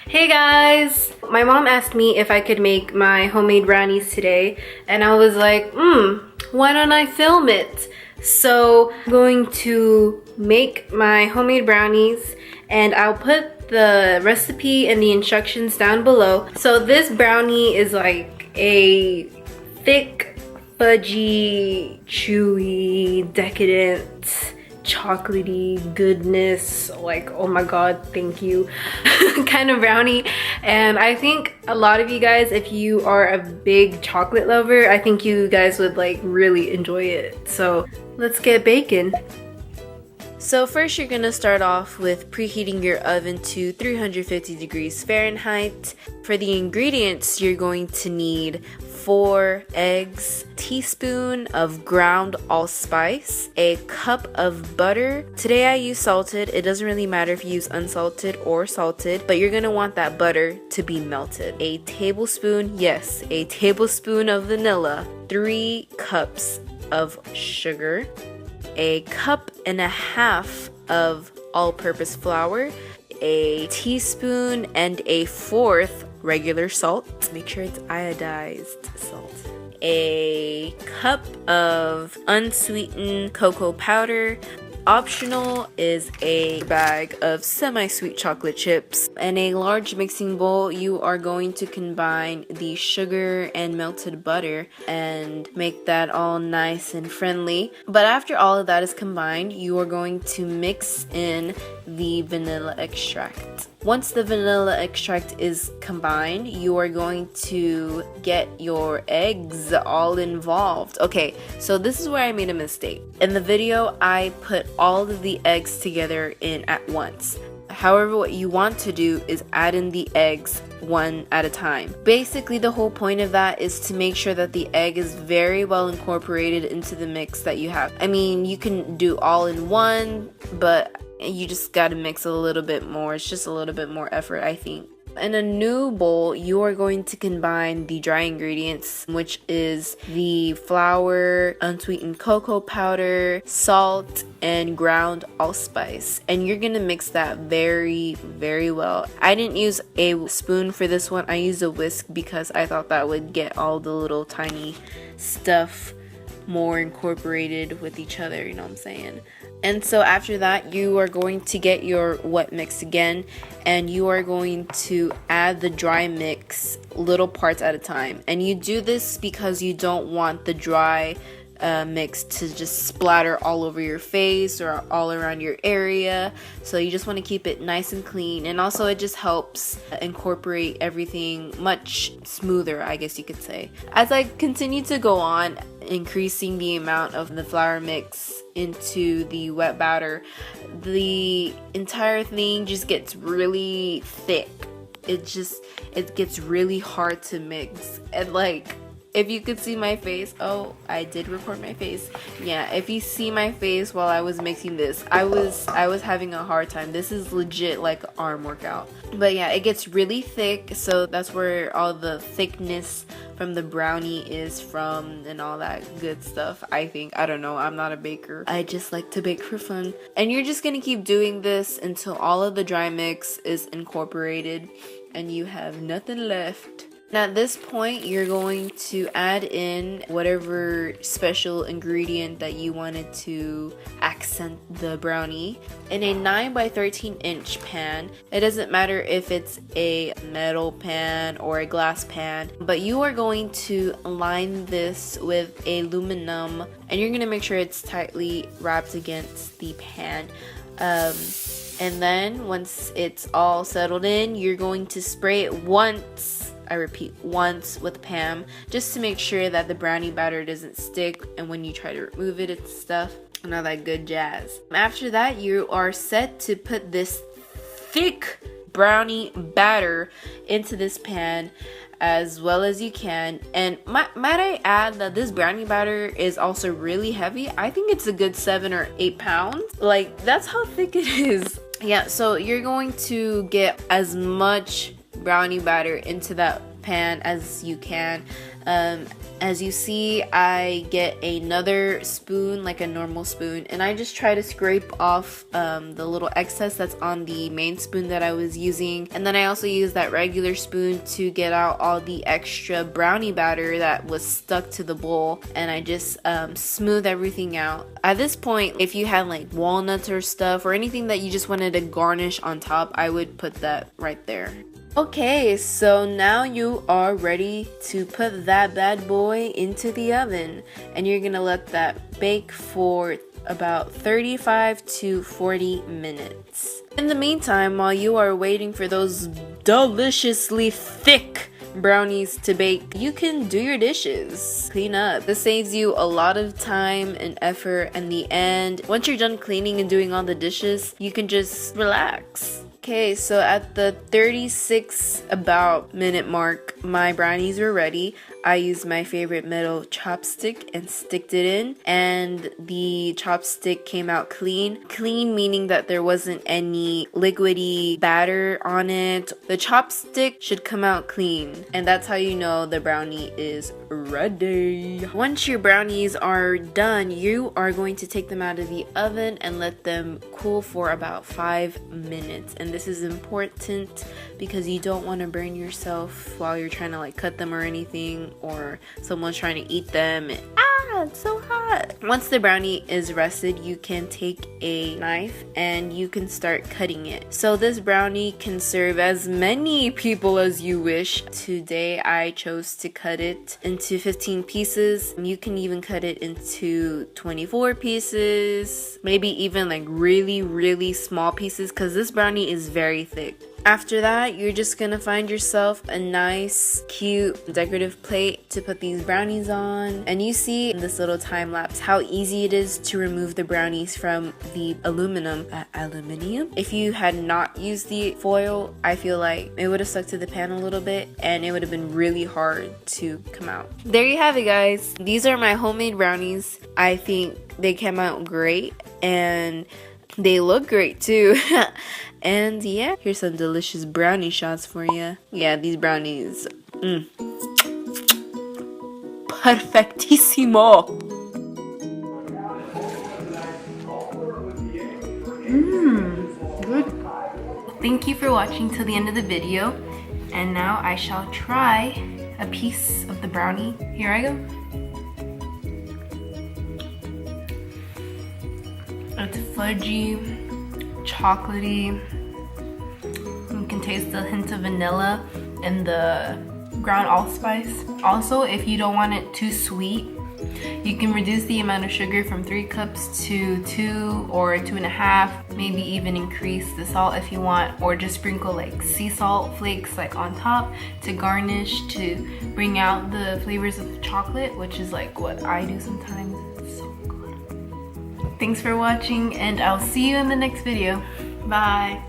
Hey guys! My mom asked me if I could make my homemade brownies today, and I was like, why don't I film it? So I'm going to make my homemade brownies, and I'll put the recipe and the instructions down below. So this brownie is like a thick, fudgy, chewy, decadent, chocolatey goodness, like, oh my god, thank you, kind of brownie. And I think a lot of you guys, if you are a big chocolate lover, I think you guys would like really enjoy it. So let's get baking. So first you're gonna start off with preheating your oven to 350 degrees Fahrenheit. For the ingredients, you're going to need 4 eggs, teaspoon of ground allspice, a cup of butter. Today I use salted. It doesn't really matter if you use unsalted or salted, but you're gonna want that butter to be melted. A tablespoon, yes, a tablespoon of vanilla, 3 cups of sugar, a cup and a half of all-purpose flour, a teaspoon and a 1/4 regular salt. Make sure it's iodized salt. A cup of unsweetened cocoa powder. Optional is a bag of semi-sweet chocolate chips. In a large mixing bowl, you are going to combine the sugar and melted butter and make that all nice and friendly. But after all of that is combined, you are going to mix in the vanilla extract. Once the vanilla extract is combined, you are going to get your eggs all involved. Okay, so this is where I made a mistake. In the video, I put all of the eggs together in at once. However, what you want to do is add in the eggs one at a time. Basically, the whole point of that is to make sure that the egg is very well incorporated into the mix that you have. I mean, you can do all in one, but you just gotta mix a little bit more. It's just a little bit more effort, I think. In a new bowl, you are going to combine the dry ingredients, which is the flour, unsweetened cocoa powder, salt, and ground allspice. And you're gonna mix that very, very well. I didn't use a spoon for this one. I used a whisk because I thought that would get all the little tiny stuff more incorporated with each other, you know what I'm saying? And so after that, you are going to get your wet mix again, and you are going to add the dry mix little parts at a time. And you do this because you don't want the dry mix to just splatter all over your face or all around your area. So you just want to keep it nice and clean, and also it just helps incorporate everything much smoother, I guess you could say. As I continue to go on, increasing the amount of the flour mix into the wet batter, the entire thing just gets really thick. It gets really hard to mix. And like, if you could see my face, oh, I did record my face. Yeah, if you see my face while I was mixing this, I was having a hard time. This is legit like an arm workout. But yeah, it gets really thick, so that's where all the thickness from the brownie is from and all that good stuff, I think. I don't know, I'm not a baker. I just like to bake for fun. And you're just gonna keep doing this until all of the dry mix is incorporated and you have nothing left. Now at this point, you're going to add in whatever special ingredient that you wanted to accent the brownie. In a 9 by 13 inch pan, it doesn't matter if it's a metal pan or a glass pan, but you are going to line this with aluminum, and you're going to make sure it's tightly wrapped against the pan. And then once it's all settled in, you're going to spray it once. I repeat, once with Pam, just to make sure that the brownie batter doesn't stick, and when you try to remove it, it's stuff and all that good jazz. After that, you are set to put this thick brownie batter into this pan as well as you can. And might I add that this brownie batter is also really heavy. I think it's a good 7 or 8 pounds. Like, that's how thick it is. Yeah, so you're going to get as much brownie batter into that pan as you can. As you see, I get another spoon, like a normal spoon, and I just try to scrape off the little excess that's on the main spoon that I was using. And then I also use that regular spoon to get out all the extra brownie batter that was stuck to the bowl, and I just smooth everything out. At this point, if you had like walnuts or stuff or anything that you just wanted to garnish on top, I would put that right there. Okay, so now you are ready to put that bad boy into the oven, and you're gonna let that bake for about 35 to 40 minutes. In the meantime, while you are waiting for those deliciously thick brownies to bake, you can do your dishes, clean up. This saves you a lot of time and effort. In the end, once you're done cleaning and doing all the dishes, you can just relax. Okay, so at the 36 about minute mark, my brownies were ready. I used my favorite metal chopstick and sticked it in, and the chopstick came out clean. Clean meaning that there wasn't any liquidy batter on it. The chopstick should come out clean, and that's how you know the brownie is ready. Once your brownies are done, you are going to take them out of the oven and let them cool for about 5 minutes. And this is important because you don't want to burn yourself while you're trying to like cut them or anything, or someone's trying to eat them. It's so hot. Once the brownie is rested, you can take a knife and you can start cutting it. So this brownie can serve as many people as you wish. Today I chose to cut it into 15 pieces. You can even cut it into 24 pieces, maybe even like really small pieces, because this brownie is very thick. After that, you're just gonna find yourself a nice, cute, decorative plate to put these brownies on. And you see in this little time lapse how easy it is to remove the brownies from the aluminium. If you had not used the foil, I feel like it would have stuck to the pan a little bit and it would have been really hard to come out. There you have it, guys. These are my homemade brownies. I think they came out great and they look great too. And yeah, here's some delicious brownie shots for you. Yeah, these brownies, perfectissimo. Good. Thank you for watching till the end of the video. And now I shall try a piece of the brownie. Here I go. It's fudgy, chocolatey. You can taste the hint of vanilla and the ground allspice. Also, if you don't want it too sweet, you can reduce the amount of sugar from 3 cups to 2 or 2.5. Maybe even increase the salt if you want, or just sprinkle like sea salt flakes like on top to garnish, to bring out the flavors of the chocolate, which is like what I do sometimes. It's so good. Thanks for watching, and I'll see you in the next video. Bye.